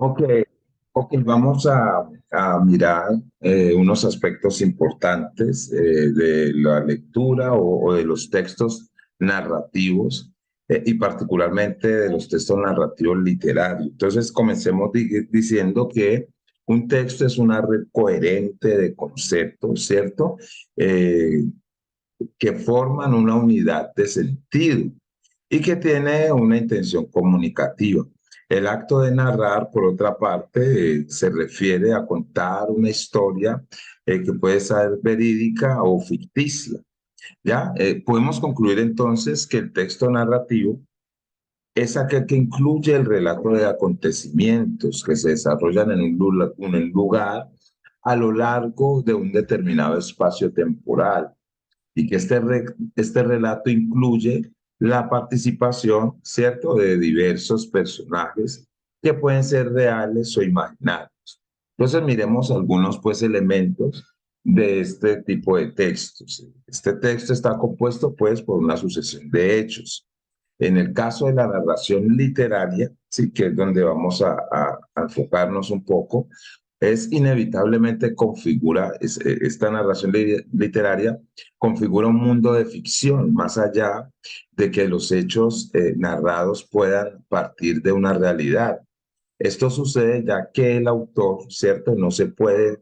Ok, ok, vamos a mirar unos aspectos importantes de la lectura o de los textos narrativos y particularmente de los textos narrativos literarios. Entonces, comencemos diciendo que un texto es una red coherente de conceptos, ¿cierto? Eh, que forman una unidad de sentido y que tiene una intención comunicativa. El acto de narrar, por otra parte, se refiere a contar una historia que puede ser verídica o ficticia. ¿Ya? Podemos concluir entonces que el texto narrativo es aquel que incluye el relato de acontecimientos que se desarrollan en un lugar a lo largo de un determinado espacio temporal y que este relato incluye la participación, ¿cierto?, de diversos personajes que pueden ser reales o imaginarios. Entonces miremos algunos, pues, elementos de este tipo de textos. Este texto está compuesto, pues, por una sucesión de hechos. En el caso de la narración literaria, sí, que es donde vamos a enfocarnos un poco, es inevitablemente esta narración literaria configura un mundo de ficción, más allá de que los hechos narrados puedan partir de una realidad. Esto sucede ya que el autor, ¿cierto?, no se puede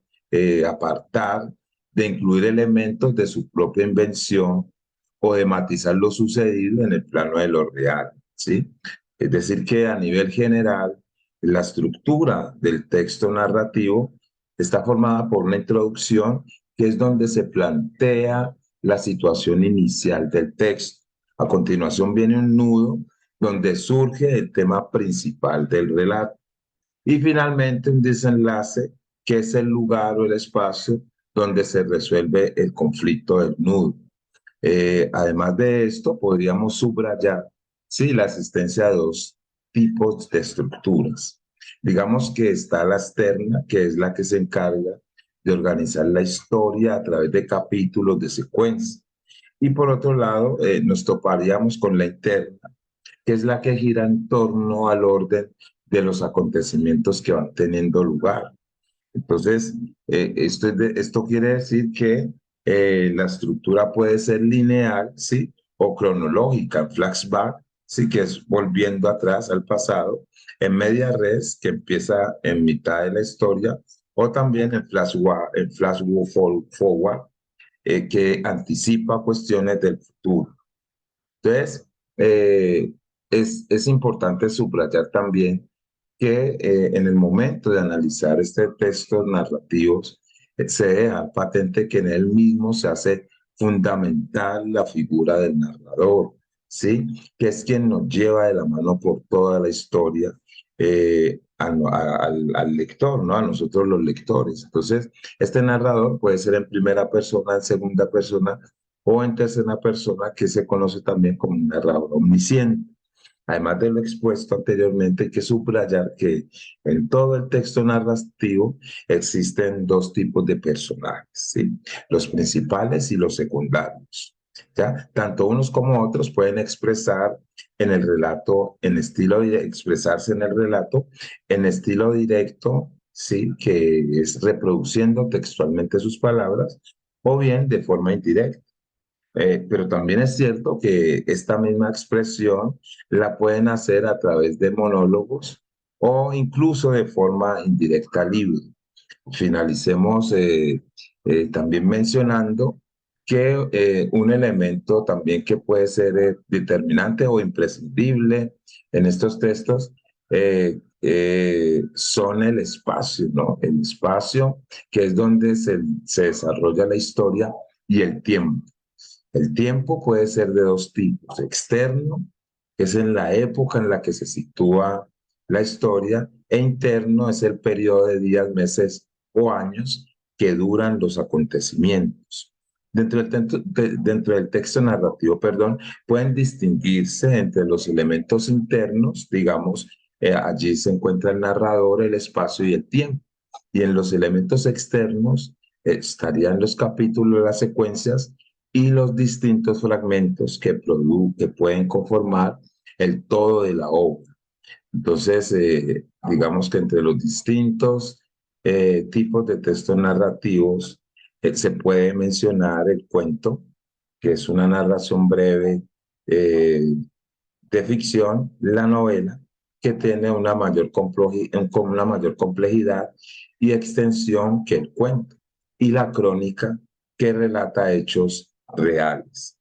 apartar de incluir elementos de su propia invención o de matizar lo sucedido en el plano de lo real, ¿sí? Es decir, que a nivel general, la estructura del texto narrativo está formada por una introducción que es donde se plantea la situación inicial del texto. A continuación viene un nudo donde surge el tema principal del relato. Y finalmente un desenlace que es el lugar o el espacio donde se resuelve el conflicto del nudo. Además de esto, podríamos subrayar, sí, la existencia de dos tipos de estructuras. Digamos que está la externa, que es la que se encarga de organizar la historia a través de capítulos de secuencia. Y por otro lado, nos toparíamos con la interna, que es la que gira en torno al orden de los acontecimientos que van teniendo lugar. Entonces, esto quiere decir que la estructura puede ser lineal, ¿sí? O cronológica, flashback, sí, que es volviendo atrás al pasado, en media res, que empieza en mitad de la historia, o también en flash forward, que anticipa cuestiones del futuro. Entonces, es importante subrayar también que en el momento de analizar este textos narrativos, se deja patente que en él mismo se hace fundamental la figura del narrador, ¿sí? Que es quien nos lleva de la mano por toda la historia al lector, ¿no? A nosotros los lectores. Entonces, este narrador puede ser en primera persona, en segunda persona o en tercera persona, que se conoce también como un narrador omnisciente. Además de lo expuesto anteriormente, hay que subrayar que en todo el texto narrativo existen dos tipos de personajes, ¿sí? Los principales y los secundarios. ¿Ya? Tanto unos como otros pueden expresar en el relato, expresarse en el relato en estilo directo, ¿sí? Que es reproduciendo textualmente sus palabras, o bien de forma indirecta. Pero también es cierto que esta misma expresión la pueden hacer a través de monólogos o incluso de forma indirecta libre. Finalicemos también mencionando que un elemento también que puede ser determinante o imprescindible en estos textos son el espacio, ¿no? El espacio que es donde se desarrolla la historia y el tiempo. El tiempo puede ser de dos tipos: externo, que es en la época en la que se sitúa la historia, e interno es el periodo de días, meses o años que duran los acontecimientos. Dentro del texto narrativo, perdón, pueden distinguirse entre los elementos internos, digamos, allí se encuentra el narrador, el espacio y el tiempo. Y en los elementos externos estarían los capítulos, las secuencias y los distintos fragmentos que pueden conformar el todo de la obra. Entonces, digamos que entre los distintos tipos de textos narrativos, se puede mencionar el cuento, que es una narración breve eh, de ficción, la novela, que tiene una mayor complejidad y extensión que el cuento, y la crónica, que relata hechos reales.